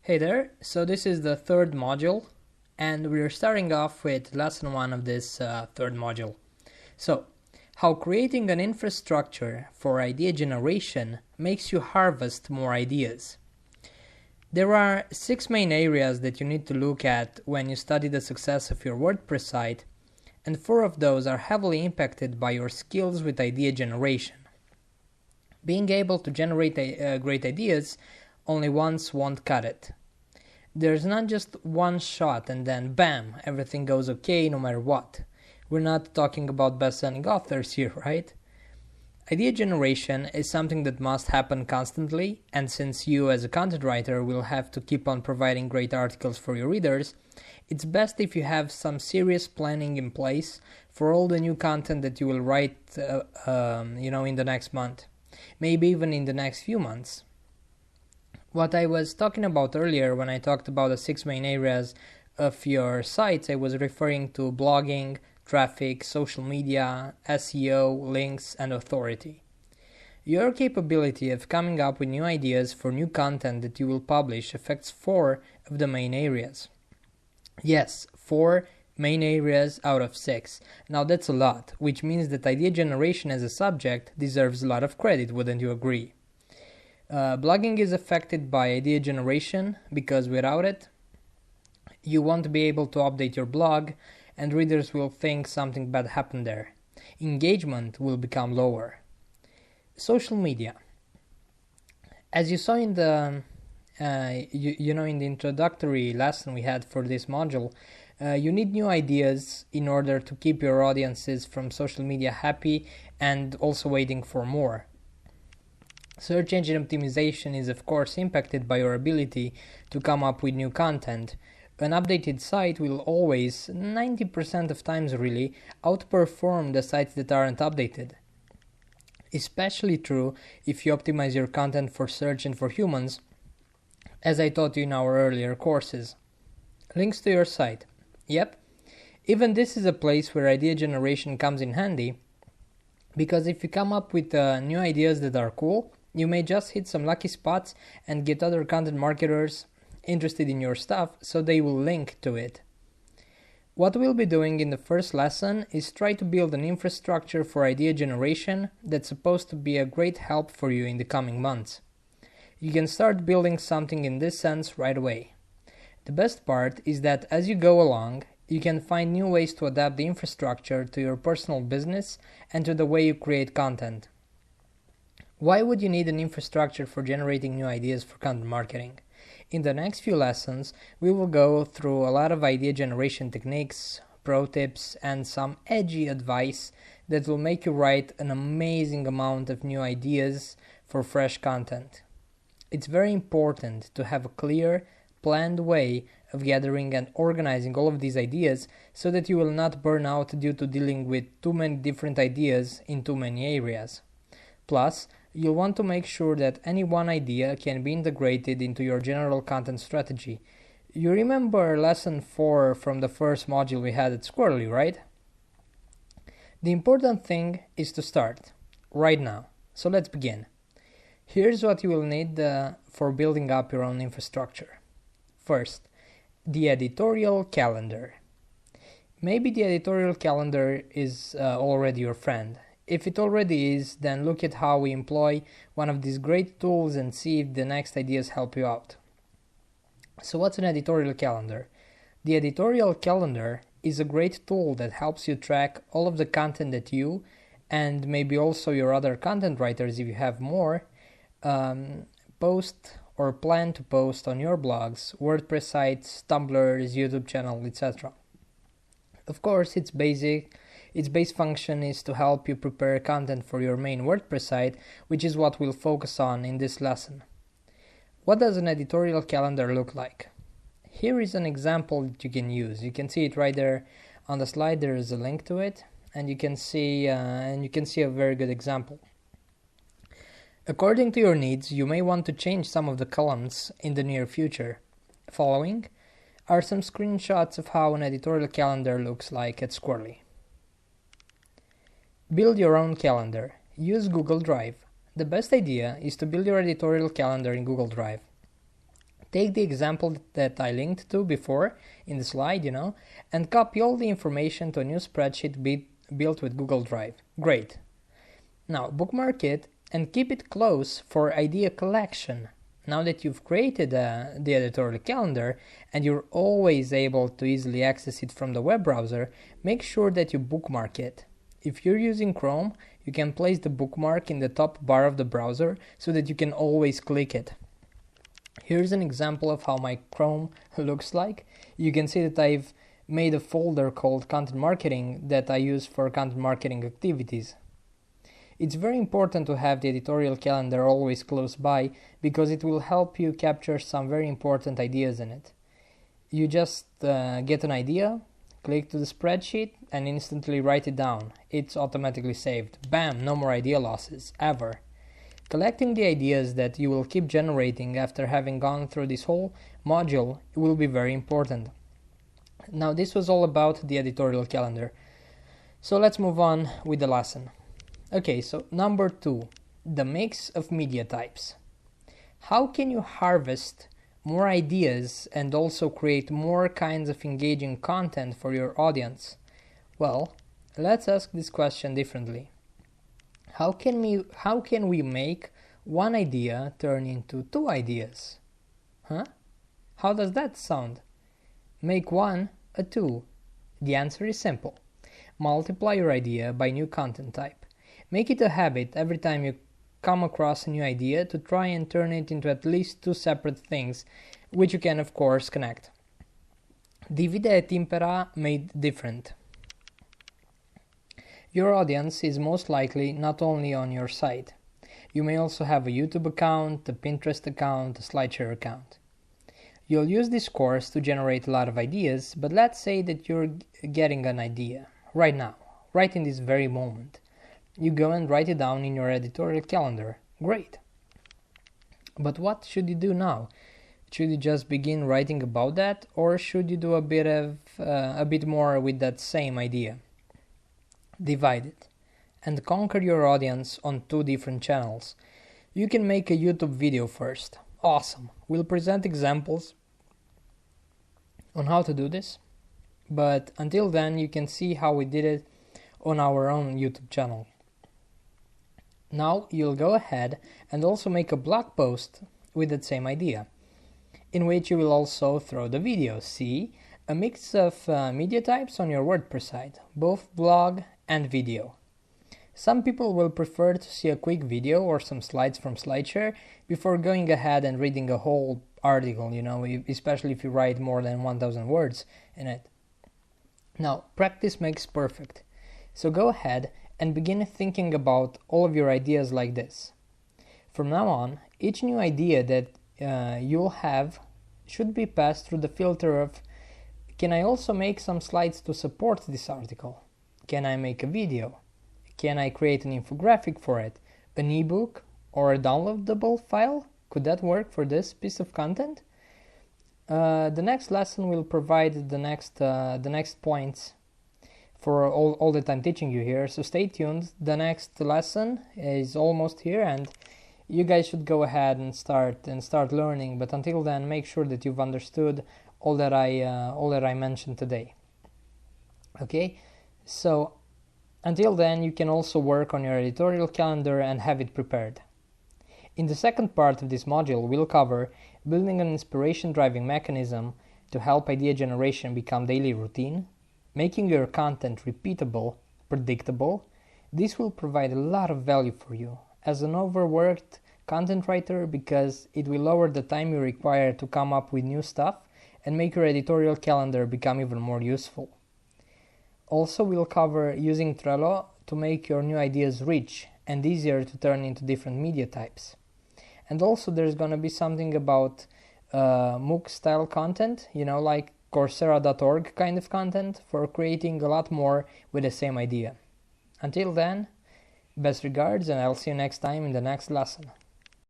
Hey there, so this is the third module and we're starting off with lesson 1 of this third module. So, how creating an infrastructure for idea generation makes you harvest more ideas. There are 6 main areas that you need to look at when you study the success of your WordPress site, and 4 of those are heavily impacted by your skills with idea generation. Being able to generate great ideas only once won't cut it. There's not just one shot and then bam, everything goes okay no matter what. We're not talking about best-selling authors here, right? Idea generation is something that must happen constantly, and since you as a content writer will have to keep on providing great articles for your readers, it's best if you have some serious planning in place for all the new content that you will write in the next month, maybe even in the next few months. What I was talking about earlier when I talked about the 6 main areas of your sites, I was referring to blogging, traffic, social media, SEO, links, and authority. Your capability of coming up with new ideas for new content that you will publish affects 4 of the main areas. Yes, 4 main areas out of 6. Now that's a lot, which means that idea generation as a subject deserves a lot of credit, wouldn't you agree? Blogging is affected by idea generation because without it, you won't be able to update your blog and readers will think something bad happened there. Engagement will become lower. Social media. As you saw in the in the introductory lesson we had for this module, you need new ideas in order to keep your audiences from social media happy and also waiting for more. Search engine optimization is of course impacted by your ability to come up with new content. An updated site will always, 90% of times really, outperform the sites that aren't updated. Especially true if you optimize your content for search and for humans, as I taught you in our earlier courses. Links to your site. Yep, even this is a place where idea generation comes in handy, because if you come up with new ideas that are cool, you may just hit some lucky spots and get other content marketers interested in your stuff, so they will link to it. What we'll be doing in the first lesson is try to build an infrastructure for idea generation that's supposed to be a great help for you in the coming months. You can start building something in this sense right away. The best part is that as you go along, you can find new ways to adapt the infrastructure to your personal business and to the way you create content. Why would you need an infrastructure for generating new ideas for content marketing? In the next few lessons, we will go through a lot of idea generation techniques, pro tips, and some edgy advice that will make you write an amazing amount of new ideas for fresh content. It's very important to have a clear, planned way of gathering and organizing all of these ideas so that you will not burn out due to dealing with too many different ideas in too many areas. Plus, you'll want to make sure that any one idea can be integrated into your general content strategy. You remember lesson 4 from the first module we had at Squirrly, right? The important thing is to start, right now. So let's begin. Here's what you will need for building up your own infrastructure. First, the editorial calendar. Maybe the editorial calendar is already your friend. If it already is, then look at how we employ one of these great tools and see if the next ideas help you out. So what's an editorial calendar? The editorial calendar is a great tool that helps you track all of the content that you, and maybe also your other content writers if you have more, post or plan to post on your blogs, WordPress sites, Tumblrs, YouTube channel, etc. Of course, its base function is to help you prepare content for your main WordPress site, which is what we'll focus on in this lesson. What does an editorial calendar look like? Here is an example that you can use. You can see it right there on the slide. There is a link to it, and you can see a very good example. According to your needs, you may want to change some of the columns in the near future. Following are some screenshots of how an editorial calendar looks like at Squirrly. Build your own calendar. Use Google Drive. The best idea is to build your editorial calendar in Google Drive. Take the example that I linked to before in the slide, and copy all the information to a new spreadsheet built with Google Drive. Great. Now bookmark it and keep it close for idea collection. Now that you've created the editorial calendar and you're always able to easily access it from the web browser, make sure that you bookmark it. If you're using Chrome, you can place the bookmark in the top bar of the browser so that you can always click it. Here's an example of how my Chrome looks like. You can see that I've made a folder called Content Marketing that I use for content marketing activities. It's very important to have the editorial calendar always close by because it will help you capture some very important ideas in it. You just get an idea, click to the spreadsheet and instantly write it down. It's automatically saved. Bam! No more idea losses, ever. Collecting the ideas that you will keep generating after having gone through this whole module will be very important. Now this was all about the editorial calendar. So let's move on with the lesson. Okay, so number 2, the mix of media types. How can you harvest more ideas and also create more kinds of engaging content for your audience? Well, let's ask this question differently. How can we make one idea turn into 2 ideas? How does that sound? Make 1 a 2. The answer is simple. Multiply your idea by new content type. Make it a habit every time you come across a new idea to try and turn it into at least 2 separate things, which you can of course connect. Divide et impera made different. Your audience is most likely not only on your site. You may also have a YouTube account, a Pinterest account, a SlideShare account. You'll use this course to generate a lot of ideas, but let's say that you're getting an idea right now, right in this very moment. You go and write it down in your editorial calendar. Great. But what should you do now? Should you just begin writing about that, or should you do a bit more with that same idea? Divide it and conquer your audience on 2 different channels. You can make a YouTube video first. Awesome. We'll present examples on how to do this, but until then you can see how we did it on our own YouTube channel. Now you'll go ahead and also make a blog post with that same idea, in which you will also throw the video. See, a mix of media types on your WordPress site, both blog and video. Some people will prefer to see a quick video or some slides from SlideShare before going ahead and reading a whole article, especially if you write more than 1,000 words in it. Now, practice makes perfect. So go ahead and begin thinking about all of your ideas like this. From now on, each new idea that you'll have should be passed through the filter of, can I also make some slides to support this article? Can I make a video? Can I create an infographic for it? An ebook or a downloadable file? Could that work for this piece of content? The next lesson will provide the next points for all that I'm teaching you here, so stay tuned. The next lesson is almost here and you guys should go ahead and start learning, but until then make sure that you've understood all that I mentioned today. Okay, so until then you can also work on your editorial calendar and have it prepared. In the second part of this module we'll cover building an inspiration driving mechanism to help idea generation become daily routine, making your content repeatable, predictable. This will provide a lot of value for you as an overworked content writer because it will lower the time you require to come up with new stuff and make your editorial calendar become even more useful. Also, we'll cover using Trello to make your new ideas rich and easier to turn into different media types. And also there's going to be something about MOOC style content, like Coursera.org kind of content for creating a lot more with the same idea. Until then, best regards and I'll see you next time in the next lesson.